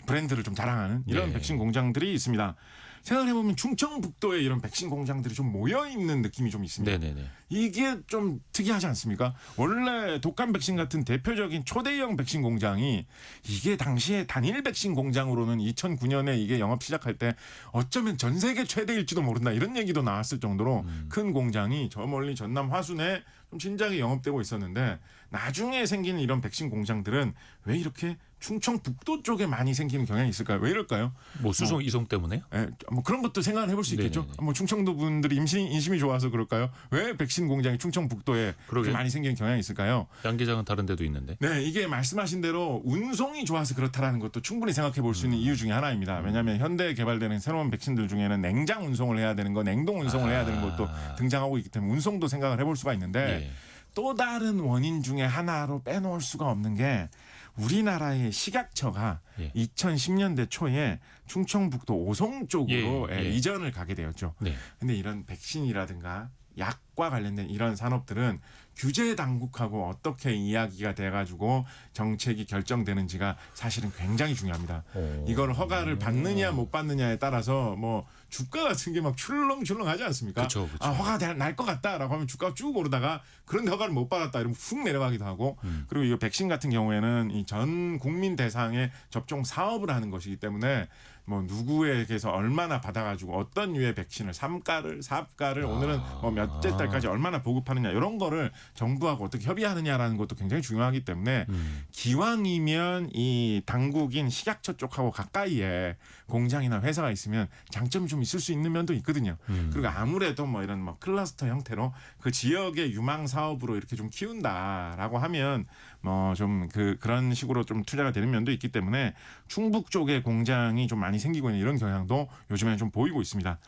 브랜드를 좀 자랑하는 이런 네. 백신 공장들이 있습니다. 생각해보면 충청북도에 이런 백신 공장들이 좀 모여있는 느낌이 좀 있습니다. 네네네. 이게 좀 특이하지 않습니까? 원래 독감 백신 같은 대표적인 초대형 백신 공장이 이게 당시에 단일 백신 공장으로는 2009년에 이게 영업 시작할 때 어쩌면 전 세계 최대일지도 모른다 이런 얘기도 나왔을 정도로 큰 공장이 저 멀리 전남 화순에 좀 진작에 영업되고 있었는데 나중에 생기는 이런 백신 공장들은 왜 이렇게 충청북도 쪽에 많이 생기는 경향이 있을까요? 왜 이럴까요? 뭐 수송 이송 때문에요? 예, 뭐 그런 것도 생각을 해볼 수 있겠죠. 네네네. 뭐 충청도 분들이 인심이 좋아서 그럴까요? 왜 백신 공장이 충청북도에 그렇게 그러게요. 많이 생기는 경향이 있을까요? 양계장은 다른 데도 있는데. 네, 이게 말씀하신 대로 운송이 좋아서 그렇다라는 것도 충분히 생각해 볼 수 있는 이유 중에 하나입니다. 왜냐하면 현대에 개발되는 새로운 백신들 중에는 냉장 운송을 해야 되는 거, 냉동 운송을 해야 되는 것도 등장하고 있기 때문에 운송도 생각을 해볼 수가 있는데 예. 또 다른 원인 중에 하나로 빼놓을 수가 없는 게 우리나라의 식약처가 예. 2010년대 초에 충청북도 오송 쪽으로 예, 예. 이전을 가게 되었죠. 네. 근데 이런 백신이라든가 약과 관련된 이런 산업들은 규제 당국하고 어떻게 이야기가 돼가지고 정책이 결정되는지가 사실은 굉장히 중요합니다. 이걸 허가를 받느냐 못 받느냐에 따라서 뭐 주가 같은 게 막 출렁출렁하지 않습니까? 그쵸, 그쵸. 아, 허가 날 것 같다라고 하면 주가가 쭉 오르다가 그런데 허가를 못 받았다 이러면 훅 내려가기도 하고 그리고 이 백신 같은 경우에는 이 전 국민 대상의 접종 사업을 하는 것이기 때문에 뭐 누구에게서 얼마나 받아가지고 어떤 류의 백신을 3가를 4가를 오늘은 뭐 몇째 달까지 얼마나 보급하느냐 이런 거를 정부하고 어떻게 협의하느냐라는 것도 굉장히 중요하기 때문에 기왕이면 이 당국인 식약처 쪽하고 가까이에 공장이나 회사가 있으면 장점이 좀 있을 수 있는 면도 있거든요. 그리고 아무래도 뭐 이런 뭐 클러스터 형태로 그 지역의 유망 사업으로 이렇게 좀 키운다라고 하면 뭐 좀 그런 식으로 좀 투자가 되는 면도 있기 때문에 충북 쪽의 공장이 좀 많이 생기고 있는 이런 경향도 요즘에 좀 보이고 있습니다.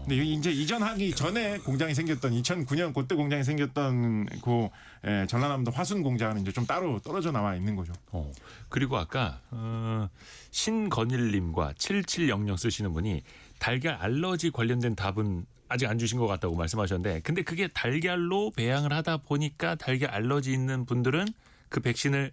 근데 이제 이전하기 전에 공장이 생겼던 2009년 그때 공장이 생겼던 그 전라남도 화순 공장은 이제 좀 따로 떨어져 나와 있는 거죠. 그리고 아까 신건일님과 7700 쓰시는 분이 달걀 알러지 관련된 답은 아직 안 주신 것 같다고 말씀하셨는데 근데 그게 달걀로 배양을 하다 보니까 달걀 알러지 있는 분들은 그 백신을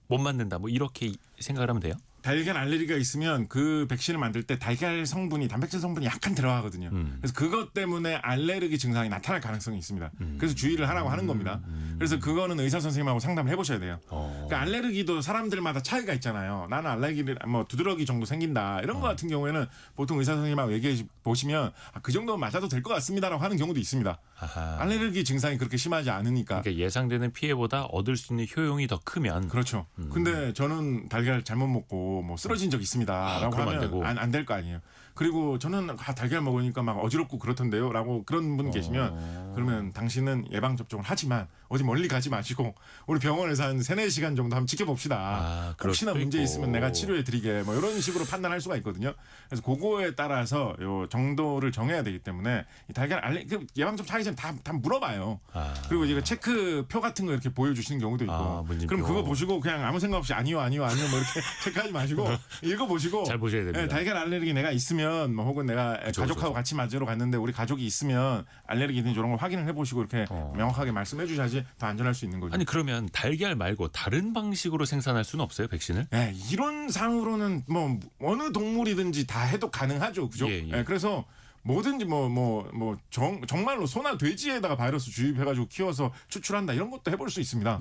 못 맞는다 뭐 이렇게 생각을 하면 돼요? 달걀 알레르기가 있으면 그 백신을 만들 때 달걀 성분이 단백질 성분이 약간 들어가거든요. 그래서 그것 때문에 알레르기 증상이 나타날 가능성이 있습니다. 그래서 주의를 하라고 하는 겁니다. 그래서 그거는 의사 선생님하고 상담을 해보셔야 돼요. 그러니까 알레르기도 사람들마다 차이가 있잖아요. 나는 알레르기를 뭐 두드러기 정도 생긴다 이런 거 같은 경우에는 보통 의사 선생님하고 얘기해 보시면 그 정도면 맞아도 될 것 같습니다라고 하는 경우도 있습니다. 아하. 알레르기 증상이 그렇게 심하지 않으니까. 그러니까 예상되는 피해보다 얻을 수 있는 효용이 더 크면 그렇죠. 근데 저는 달걀 잘못 먹고 뭐 쓰러진 적 있습니다라고 그러면 안 하면 되고. 안 될 거 아니에요. 그리고 저는 달걀 먹으니까 막 어지럽고 그렇던데요라고 그런 분 계시면 그러면 당신은 예방 접종을 하지만 어디 멀리 가지 마시고 우리 병원에서 한 3-4시간 정도 한번 지켜봅시다. 그럴 혹시나 수도 문제 있고. 있으면 내가 치료해 드리게 뭐 이런 식으로 판단할 수가 있거든요. 그래서 그거에 따라서 요 정도를 정해야 되기 때문에 이 달걀 예방 접종 하기 전에 다 물어봐요. 그리고 이거 체크표 같은 거 이렇게 보여주시는 경우도 있고. 문진표. 그럼 그거 보시고 그냥 아무 생각 없이 아니요 뭐 이렇게 체크하지 마시고 읽어보시고 잘 보셔야 됩니다. 예, 달걀 알레르기 내가 있으면 뭐 혹은 내가 가족하고 그쵸. 같이 맞으러 갔는데 우리 가족이 있으면 알레르기 있는지 이런 걸 확인을 해보시고 이렇게 명확하게 말씀해 주셔야지 더 안전할 수 있는 거죠. 아니 그러면 달걀 말고 다른 방식으로 생산할 수는 없어요 백신을? 예, 이론상으로는 뭐 어느 동물이든지 다 해도 가능하죠, 그죠? 예. 예, 그래서 뭐든지 정말로 소나 돼지에다가 바이러스 주입해가지고 키워서 추출한다 이런 것도 해볼 수 있습니다.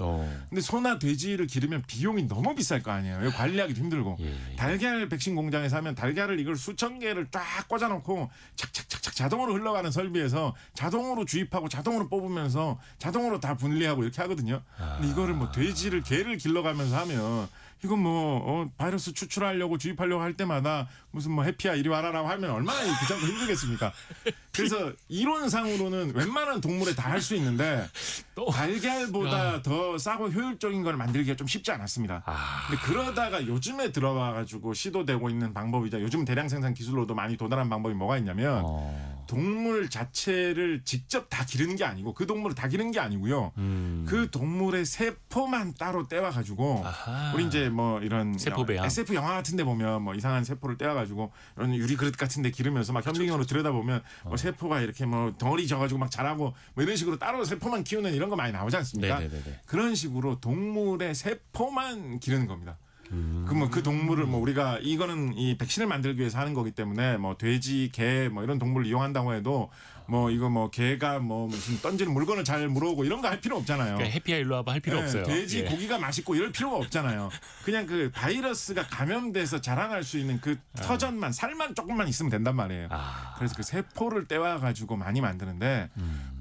근데 소나 돼지를 기르면 비용이 너무 비쌀 거 아니에요. 이거 관리하기도 힘들고. 예. 달걀 백신 공장에서 하면 달걀을 이걸 수천 개를 딱 꽂아놓고 착착착착 자동으로 흘러가는 설비에서 자동으로 주입하고 자동으로 뽑으면서 자동으로 다 분리하고 이렇게 하거든요. 근데 이거를 뭐 개를 길러가면서 하면 이건 바이러스 추출하려고 주입하려고 할 때마다 무슨 뭐 해피야 이리 와라라고 하면 얼마나 귀찮고 힘들겠습니다. 그래서 이론상으로는 웬만한 동물에 다 할 수 있는데 달걀보다 더 싸고 효율적인 걸 만들기가 좀 쉽지 않았습니다. 근데 그러다가 요즘에 들어와가지고 시도되고 있는 방법이자 요즘 대량 생산 기술로도 많이 도달한 방법이 뭐가 있냐면 동물 자체를 직접 다 기르는 게 아니고 그 동물을 다 기르는 게 아니고요. 그 동물의 세포만 따로 떼와가지고 우리 이제 뭐 이런 세포 배양. SF 영화 같은데 보면 뭐 이상한 세포를 떼와가지고 이런 유리 그릇 같은데 기르면서 막 현미경으로 들여다보면 뭐 세포가 이렇게 뭐 덩어리 져가지고 막 자라고 뭐 이런 식으로 따로 세포만 키우는 이런 거 많이 나오지 않습니까? 네네네. 그런 식으로 동물의 세포만 기르는 겁니다. 그러면 그 동물을 뭐 우리가 이거는 이 백신을 만들기 위해서 하는 거기 때문에 뭐 돼지, 개 뭐 이런 동물을 이용한다고 해도 뭐 이거 뭐 개가 뭐 무슨 던지는 물건을 잘 물어오고 이런 거 할 필요 없잖아요. 그러니까 해피야 일로 와봐 할 필요 없어요. 돼지 예. 고기가 맛있고 이럴 필요가 없잖아요. 그냥 그 바이러스가 감염돼서 자라날 수 있는 그 터전만 살만 조금만 있으면 된단 말이에요. 그래서 그 세포를 떼와 가지고 많이 만드는데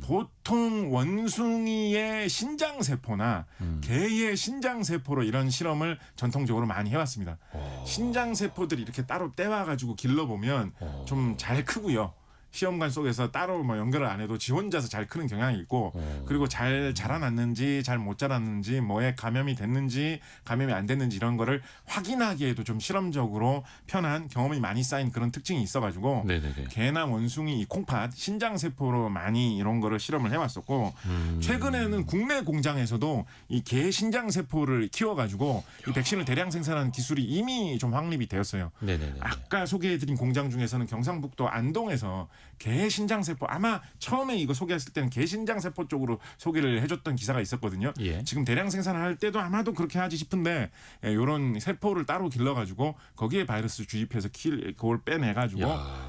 보통 원숭이의 신장 세포나 개의 신장 세포로 이런 실험을 전통적으로 많이 해왔습니다. 신장 세포들이 이렇게 따로 떼와 가지고 길러 보면 좀 잘 크고요. 시험관 속에서 따로 뭐 연결을 안 해도 지 혼자서 잘 크는 경향이 있고 그리고 잘 자라났는지 잘 못 자랐는지 뭐에 감염이 됐는지 감염이 안 됐는지 이런 거를 확인하기에도 좀 실험적으로 편한 경험이 많이 쌓인 그런 특징이 있어가지고 네네네. 개나 원숭이 이 콩팥 신장 세포로 많이 이런 거를 실험을 해왔었고 최근에는 국내 공장에서도 이 개 신장 세포를 키워가지고 이 백신을 대량 생산하는 기술이 이미 좀 확립이 되었어요. 네네네. 아까 소개해드린 공장 중에서는 경상북도 안동에서 개 신장세포 아마 처음에 이거 소개했을 때는 개 신장세포 쪽으로 소개를 해줬던 기사가 있었거든요. 예. 지금 대량 생산할 때도 아마도 그렇게 하지 싶은데 이런 세포를 따로 길러가지고 거기에 바이러스 주입해서 그걸 빼내가지고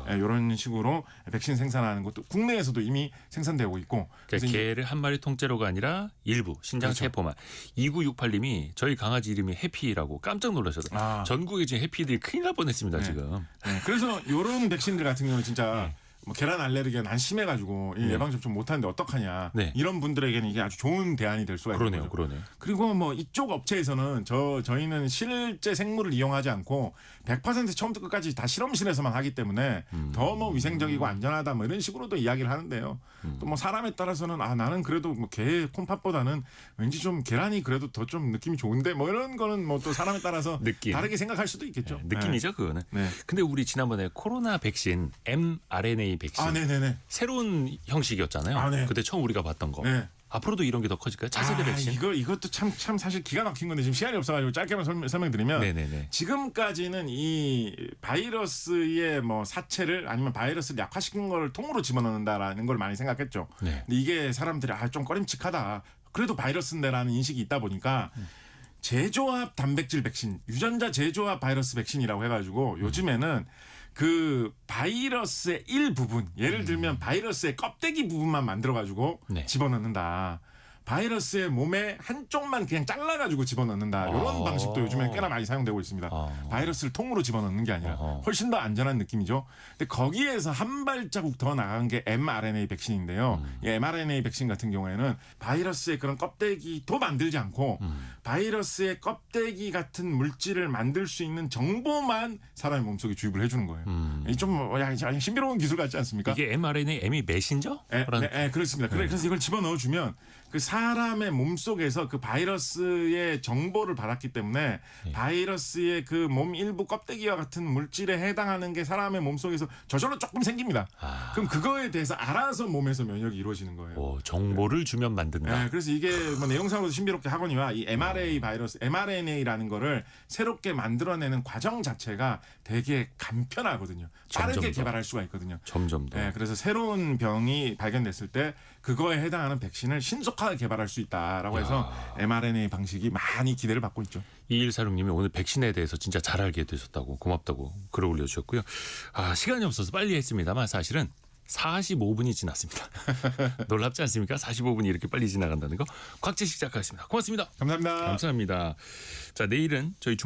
이런 식으로 백신 생산하는 것도 국내에서도 이미 생산되고 있고 그러니까 개를 한 마리 통째로가 아니라 일부 신장 그렇죠. 세포만. 2968님이 저희 강아지 이름이 해피라고 깜짝 놀라셨어요. 전국에 지금 해피들이 큰일 날 뻔했습니다 지금. 네, 그래서 이런 백신들 같은 경우는 진짜 뭐 계란 알레르기가 난 심해가지고 이 예방 접종 못하는데 어떡하냐 이런 분들에게는 이게 아주 좋은 대안이 될 수가 있는 거죠. 그러네요. 그리고 뭐 이쪽 업체에서는 저희는 실제 생물을 이용하지 않고 100% 처음부터 끝까지 다 실험실에서만 하기 때문에 더 뭐 위생적이고 안전하다 뭐 이런 식으로도 이야기를 하는데요. 또 뭐 사람에 따라서는 나는 그래도 뭐 개 콩팥보다는 왠지 좀 계란이 그래도 더 좀 느낌이 좋은데 뭐 이런 거는 뭐 또 사람에 따라서 다르게 생각할 수도 있겠죠. 느낌이죠 그거는. 근데 우리 지난번에 코로나 백신 mRNA 백신 네네네. 새로운 형식이었잖아요. 그때 처음 우리가 봤던 거. 앞으로도 이런 게 더 커질까요? 차세대 백신? 이것도 참 사실 기가 막힌 건데 지금 시간이 없어가지고 짧게만 설명드리면 지금까지는 이 바이러스의 뭐 사체를 아니면 바이러스를 약화시킨 걸 통으로 집어넣는다라는 걸 많이 생각했죠. 근데 이게 사람들이 좀 꺼림칙하다. 그래도 바이러스인데라는 인식이 있다 보니까 제조합 단백질 백신, 유전자 제조합 바이러스 백신이라고 해가지고 요즘에는 그 바이러스의 일부분, 예를 들면 바이러스의 껍데기 부분만 만들어가지고 네. 집어넣는다. 바이러스의 몸에 한쪽만 그냥 잘라가지고 집어넣는다. 이런 방식도 요즘에 꽤나 많이 사용되고 있습니다. 바이러스를 통으로 집어넣는 게 아니라 훨씬 더 안전한 느낌이죠. 근데 거기에서 한 발자국 더 나간 게 mRNA 백신인데요. 이 mRNA 백신 같은 경우에는 바이러스의 그런 껍데기도 만들지 않고 바이러스의 껍데기 같은 물질을 만들 수 있는 정보만 사람의 몸속에 주입을 해주는 거예요. 이 좀 신비로운 기술 같지 않습니까? 이게 mRNA, M이 메신저? 네, 그렇습니다. 그래서 이걸 집어넣어주면 그 사람의 몸속에서 그 바이러스의 정보를 받았기 때문에 바이러스의 그 몸 일부 껍데기와 같은 물질에 해당하는 게 사람의 몸속에서 저절로 조금 생깁니다. 그럼 그거에 대해서 알아서 몸에서 면역이 이루어지는 거예요. 정보를 주면 만든다. 네, 그래서 이게 뭐 내용상으로도 신비롭게 하거니와 이 mRNA 바이러스, mRNA라는 거를 새롭게 만들어내는 과정 자체가 되게 간편하거든요. 빠르게 점점 더. 개발할 수가 있거든요. 점점 더. 네, 그래서 새로운 병이 발견됐을 때 그거에 해당하는 백신을 신속하게 개발할 수 있다라고 해서 mRNA 방식이 많이 기대를 받고 있죠. 2146님이 오늘 백신에 대해서 진짜 잘 알게 되셨다고 고맙다고 글을 올려주셨고요. 시간이 없어서 빨리 했습니다만 사실은 45분이 지났습니다. 놀랍지 않습니까? 45분이 이렇게 빨리 지나간다는 거. 곽재식 작가였습니다. 고맙습니다. 감사합니다. 감사합니다. 자, 내일은 저희